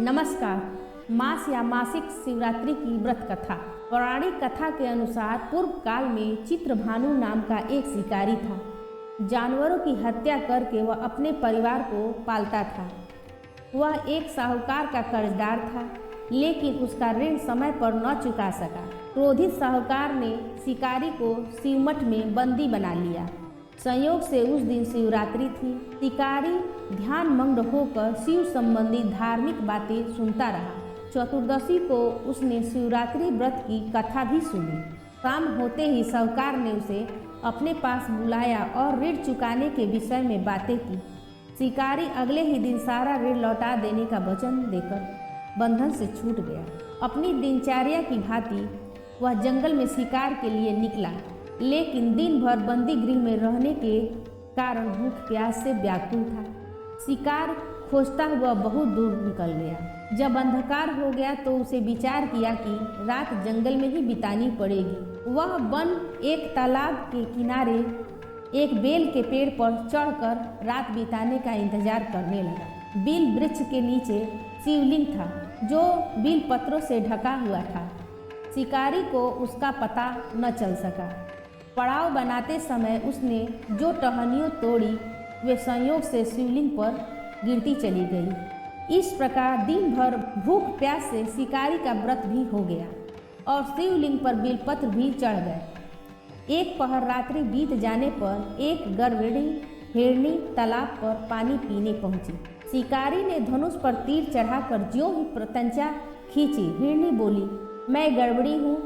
नमस्कार। मास या मासिक शिवरात्रि की व्रत कथा। पौराणिक कथा के अनुसार पूर्व काल में चित्रभानु नाम का एक शिकारी था। जानवरों की हत्या करके वह अपने परिवार को पालता था। वह एक साहूकार का कर्जदार था, लेकिन उसका ऋण समय पर न चुका सका। क्रोधित साहूकार ने शिकारी को शिवमठ में बंदी बना लिया। संयोग से उस दिन शिवरात्रि थी। शिकारी ध्यानमग्न होकर शिव संबंधी धार्मिक बातें सुनता रहा। चतुर्दशी को उसने शिवरात्रि व्रत की कथा भी सुनी। शाम होते ही साहूकार ने उसे अपने पास बुलाया और ऋण चुकाने के विषय में बातें की। शिकारी अगले ही दिन सारा ऋण लौटा देने का वचन देकर बंधन से छूट गया। अपनी दिनचर्या की भांति वह जंगल में शिकार के लिए निकला, लेकिन दिन भर बंदी गृह में रहने के कारण भूख प्यास से व्याकुल था। शिकार खोजता हुआ बहुत दूर निकल गया। जब अंधकार हो गया तो उसे विचार किया कि रात जंगल में ही बितानी पड़ेगी। वह वन एक तालाब के किनारे एक बेल के पेड़ पर चढ़कर रात बिताने का इंतजार करने लगा। बेल वृक्ष के नीचे शिवलिंग था, जो बेल पत्रों से ढका हुआ था। शिकारी को उसका पता न चल सका। पड़ाव बनाते समय उसने जो टहनियों तोड़ी वे संयोग से शिवलिंग पर गिरती चली गई। इस प्रकार दिन भर भूख प्यास से शिकारी का व्रत भी हो गया और शिवलिंग पर बेलपत्र भी चढ़ गए। एक पहर रात्रि बीत जाने पर एक गर्भिणी हिरनी तालाब पर पानी पीने पहुंची। शिकारी ने धनुष पर तीर चढ़ाकर ज्यों ही प्रत्यंचा खींची। हिरनी बोली, मैं गर्भिणी हूँ,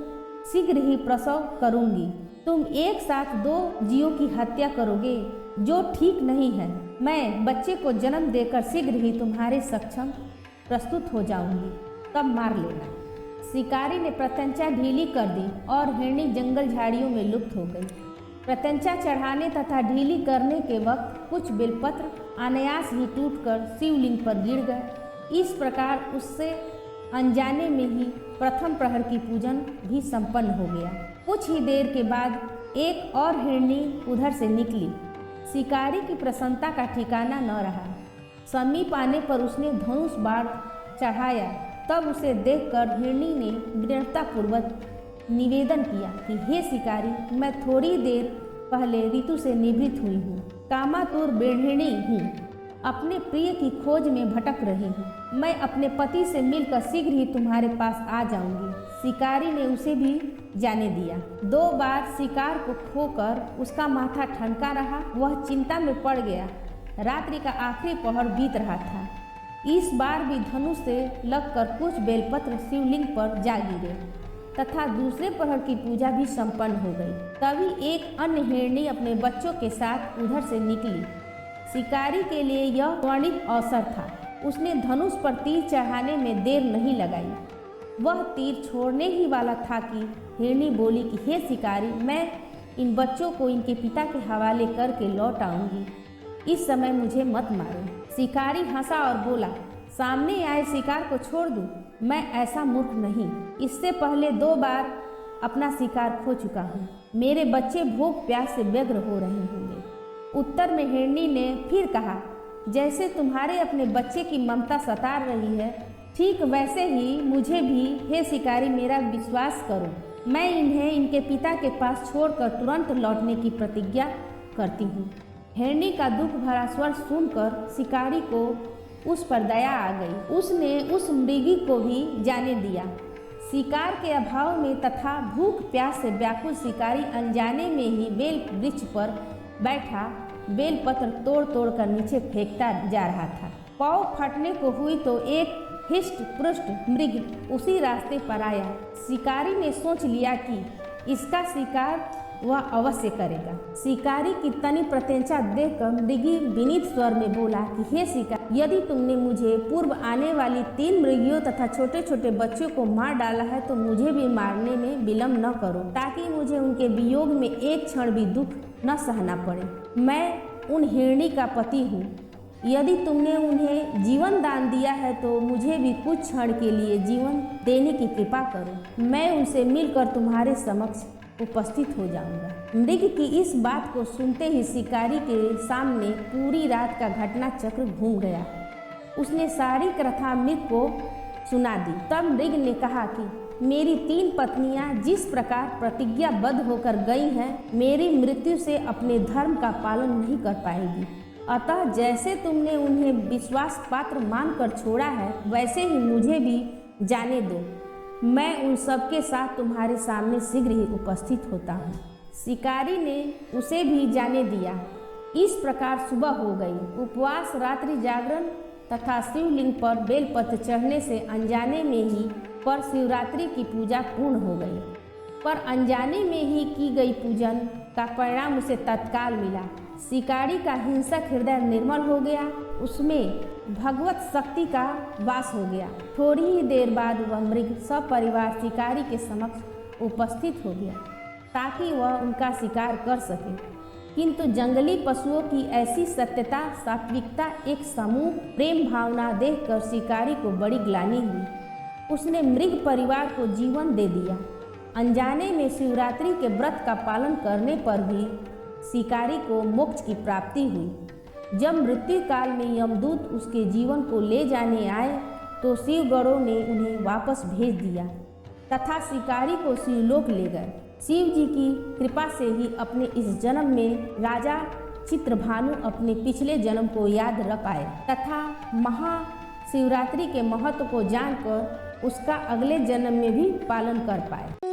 शीघ्र ही प्रसव करूंगी। तुम एक साथ दो जीवों की हत्या करोगे, जो ठीक नहीं है। मैं बच्चे को जन्म देकर शीघ्र ही तुम्हारे सक्षम प्रस्तुत हो जाऊंगी, तब मार लेना। शिकारी ने प्रत्यंचा ढीली कर दी और हिरनी जंगल झाड़ियों में लुप्त हो गई। प्रत्यंचा चढ़ाने तथा ढीली करने के वक्त कुछ बेलपत्र अनायास ही टूटकर शिवलिंग पर गिर गए। इस प्रकार उससे अनजाने में ही प्रथम प्रहर की पूजन भी संपन्न हो गया। कुछ ही देर के बाद एक और हिरनी उधर से निकली। शिकारी की प्रसन्नता का ठिकाना न रहा। समीप आने पर उसने धनुष बाण चढ़ाया। तब उसे देखकर हिरनी ने विनम्रतापूर्वक निवेदन किया कि हे शिकारी, मैं थोड़ी देर पहले ऋतु से निवृत्त हुई हूँ। कामातुर बेढ़िणी हूँ, अपने प्रिय की खोज में भटक रही हूँ। मैं अपने पति से मिलकर शीघ्र ही तुम्हारे पास आ जाऊंगी। शिकारी ने उसे भी जाने दिया। 2 बार शिकार को खोकर उसका माथा ठनका रहा। वह चिंता में पड़ गया। रात्रि का आखिरी पहर बीत रहा था। इस बार भी धनुष से लगकर कुछ बेलपत्र शिवलिंग पर जा गिरे तथा दूसरे पहर की पूजा भी संपन्न हो गई। तभी एक अन्य हिरनी अपने बच्चों के साथ उधर से निकली। शिकारी के लिए यह स्वर्णिम अवसर था। उसने धनुष पर तीर चढ़ाने में देर नहीं लगाई। वह तीर छोड़ने ही वाला था कि हिरनी बोली कि हे शिकारी, मैं इन बच्चों को इनके पिता के हवाले करके लौट आऊंगी। इस समय मुझे मत मारो। शिकारी हंसा और बोला, सामने आए शिकार को छोड़ दूं? मैं ऐसा मूर्ख नहीं। इससे पहले 2 बार अपना शिकार खो चुका हूँ। मेरे बच्चे भूख प्यास से व्यग्र हो रहे होंगे। उत्तर में हिरनी ने फिर कहा, जैसे तुम्हारे अपने बच्चे की ममता सता रही है, ठीक वैसे ही मुझे भी हे शिकारी मेरा विश्वास करो। मैं इन्हें इनके पिता के पास छोड़कर तुरंत लौटने की प्रतिज्ञा करती हूँ। हिरनी का दुख भरा स्वर सुनकर शिकारी को उस पर दया आ गई। उसने उस मृगी को भी जाने दिया। शिकार के अभाव में तथा भूख प्यास से व्याकुल शिकारी अनजाने में ही बेल वृक्ष पर बैठा बेलपत्र तोड़ तोड़ कर नीचे फेंकता जा रहा था। पाँव फटने को हुई तो एक हिष्ट पुष्ट मृग उसी रास्ते पर आया। शिकारी ने सोच लिया कि इसका शिकार वह अवश्य करेगा। शिकारी की तनी प्रत्यंचा देखकर मृगी विनीत स्वर में बोला कि हे शिकार, यदि तुमने मुझे पूर्व आने वाली 3 मृगियों तथा छोटे छोटे बच्चों को मार डाला है तो मुझे भी मारने में विलम्ब न करो, ताकि मुझे उनके वियोग में एक क्षण भी दुख न सहना पड़े। मैं उन हिरणी का पति हूँ। यदि तुमने उन्हें जीवन दान दिया है तो मुझे भी कुछ क्षण के लिए जीवन देने की कृपा करो। मैं उनसे मिलकर तुम्हारे समक्ष उपस्थित हो जाऊंगा। मृग की इस बात को सुनते ही शिकारी के सामने पूरी रात का घटना चक्र घूम गया। उसने सारी कथा मृग को सुना दी। तब मृग ने कहा कि मेरी 3 पत्नियां जिस प्रकार प्रतिज्ञाबद्ध होकर गई हैं, मेरी मृत्यु से अपने धर्म का पालन नहीं कर पाएगी। अतः जैसे तुमने उन्हें विश्वास पात्र मानकर छोड़ा है, वैसे ही मुझे भी जाने दो। मैं उन सबके साथ तुम्हारे सामने शीघ्र ही उपस्थित होता हूँ। शिकारी ने उसे भी जाने दिया। इस प्रकार सुबह हो गई। उपवास, रात्रि जागरण तथा शिवलिंग पर बेलपत्र चढ़ने से अनजाने में ही पर शिवरात्रि की पूजा पूर्ण हो गई। पर अनजाने में ही की गई पूजन का परिणाम उसे तत्काल मिला। शिकारी का हिंसक हृदय निर्मल हो गया, उसमें भगवत शक्ति का वास हो गया। थोड़ी ही देर बाद वह मृग सपरिवार शिकारी के समक्ष उपस्थित हो गया ताकि वह उनका शिकार कर सके। किंतु जंगली पशुओं की ऐसी सत्यता, सात्विकता, एक समूह प्रेम भावना देखकर शिकारी को बड़ी ग्लानि हुई। उसने मृग परिवार को जीवन दे दिया। अनजाने में शिवरात्रि के व्रत का पालन करने पर भी शिकारी को मोक्ष की प्राप्ति हुई। जब मृत्यु काल में यमदूत उसके जीवन को ले जाने आए तो शिवगणों ने उन्हें वापस भेज दिया तथा शिकारी को शिवलोक ले गए। शिव जी की कृपा से ही अपने इस जन्म में राजा चित्रभानु अपने पिछले जन्म को याद रख पाए तथा महाशिवरात्रि के महत्व को जानकर उसका अगले जन्म में भी पालन कर पाए।